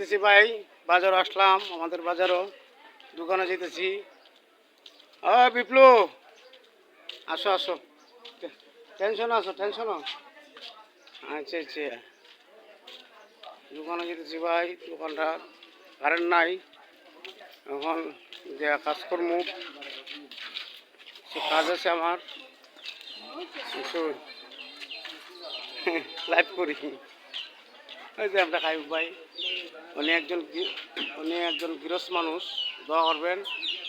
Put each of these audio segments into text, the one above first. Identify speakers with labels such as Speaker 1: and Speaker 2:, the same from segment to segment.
Speaker 1: যেতেছি ভাই, বাজার আসলাম, আমাদের বাজারও দোকানে যেতেছি। বিপ্লু, আসো আসো, টেনশন আসো, টেনশন। আচ্ছা আচ্ছা, দোকানে যেতেছি ভাই, দোকানটা কারেন্ট নাই এখন, যে কাজকর্ম কাজ আছে আমার, লাইভ করি। ওই যে আমরা খাই ভাই, উনি একজন গৃহস্থ মানুষ, দোয়া করবেন।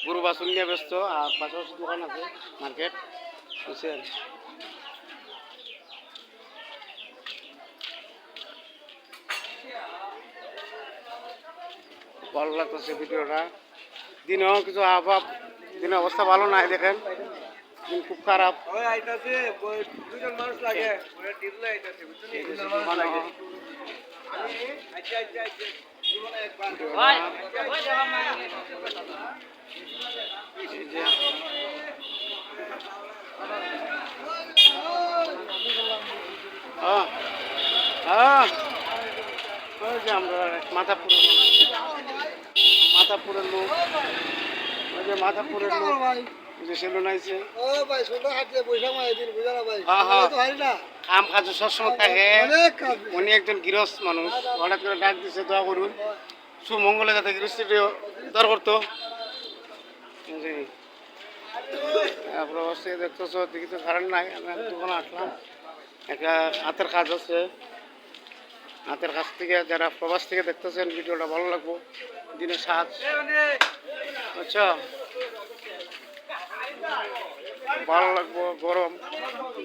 Speaker 1: গরু বাছুর নিয়ে ব্যস্ত, আর পাশাপাশি দোকান আছে, মার্কেট, বুঝছেন। ভালো লাগতেছে ভিডিওটা। দিনেও কিছু আবহাওয়া, দিনের অবস্থা ভালো নাই, দেখেন দিন খুব খারাপ। ওই যে আমরা মাথাপুরের লোক, ওই যে মাথাপুরের লোক, যে সেলুন আইছে, কাম কাজ সবসময় থাকে। উনি একজন গৃহস্থ মানুষ, হঠাৎ করে ডাক দিচ্ছে দোয়া করুন, সুমঙ্গলে যাতে গৃহস্থিটি দর করতো। তারপরে অবশ্যই দেখতেছো দেখি তো কারেন্ট নাই, আমি দোকানে আসলাম, একটা হাতের কাজ আছে। হাতের কাছ থেকে যারা প্রবাস থেকে দেখতেছেন ভিডিওটা ভালো লাগবো, দিনে সাজ, আচ্ছা ভালো লাগবো।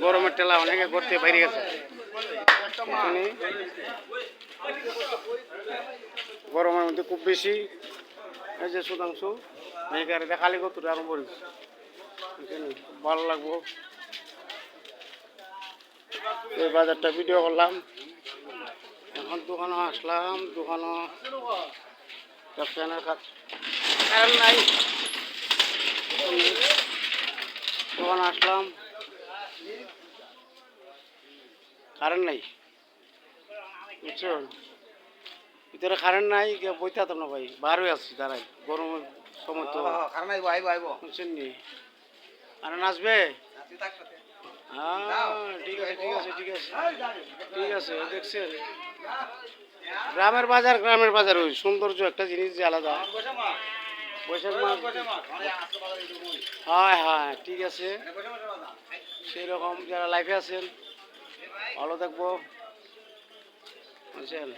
Speaker 1: গরমের টেলা অনেকে ঘুরতে বাইরে গেছে, গরমের মধ্যে খুব বেশি। এই যে সুধাংশু মেঘারে দেখালি কত আরম্ভ করিস, ভালো লাগবো। এই বাজারটা ভিডিও করলাম, এখন দোকানে আসলাম, দোকানও ফ্যানের কাজ কারেন্ট নাই, দোকানে আসলাম কারেন্ট নাই, বুঝছো। ভিতরে কারেন্ট নাই, বইতে হতাম না ভাই, বার হয়ে আসছি দাঁড়াই, গরমের সময় তো বুঝছেন নি। কারেন্ট আসবে, হ্যাঁ ঠিক আছে ঠিক আছে ঠিক আছে ঠিক আছে, দেখছেন গ্রামের বাজার ওই সৌন্দর্য একটা জিনিস যে আলাদা। বৈশাখ মাস, হ্যাঁ হ্যাঁ ঠিক আছে, সেই রকম যারা লাইফে আছেন ভালো থাকবো, বুঝছেন।